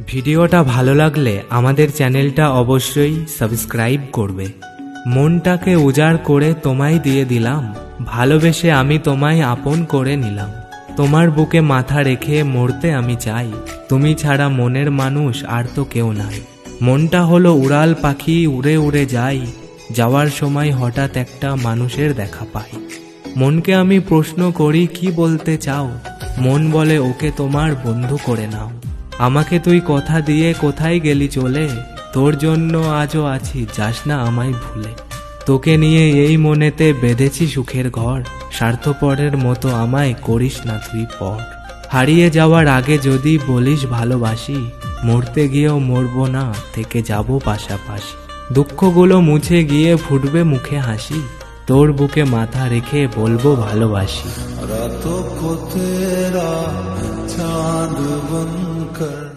ভিডিওটা ভালো লাগলে আমাদের চ্যানেলটা অবশ্যই সাবস্ক্রাইব করবে। মনটাকে উজাড় করে তোমায় দিয়ে দিলাম, ভালোবেসে আমি তোমায় আপন করে নিলাম। তোমার বুকে মাথা রেখে মরতে আমি চাই, তুমি ছাড়া মনের মানুষ আর তো কেউ নাই। মনটা হলো উড়াল পাখি, উড়ে উড়ে যাই, যাওয়ার সময় হঠাৎ একটা মানুষের দেখা পাই। মনকে আমি প্রশ্ন করি কি বলতে চাও, মন বলে ওকে তোমার বন্ধু করে নাও। আমাকে তুই কথা দিয়ে কোথায় গেলি চলে, তোর জন্য আজও আছি, যাস না আমায় ভুলে। তোকে নিয়ে এই মনেতে বেঁধেছি সুখের ঘর, স্বার্থপরের মতো আমায় করিস না তুই পর। হারিয়ে যাওয়ার আগে যদি বলিস ভালোবাসি, মরতে গিয়েও মরবো না, থেকে যাব পাশাপাশি। দুঃখগুলো মুছে গিয়ে ফুটবে মুখে হাসি, তোর বুকে মাথা রেখে বলবো ভালোবাসি। रातों को तेरा चांद बनकर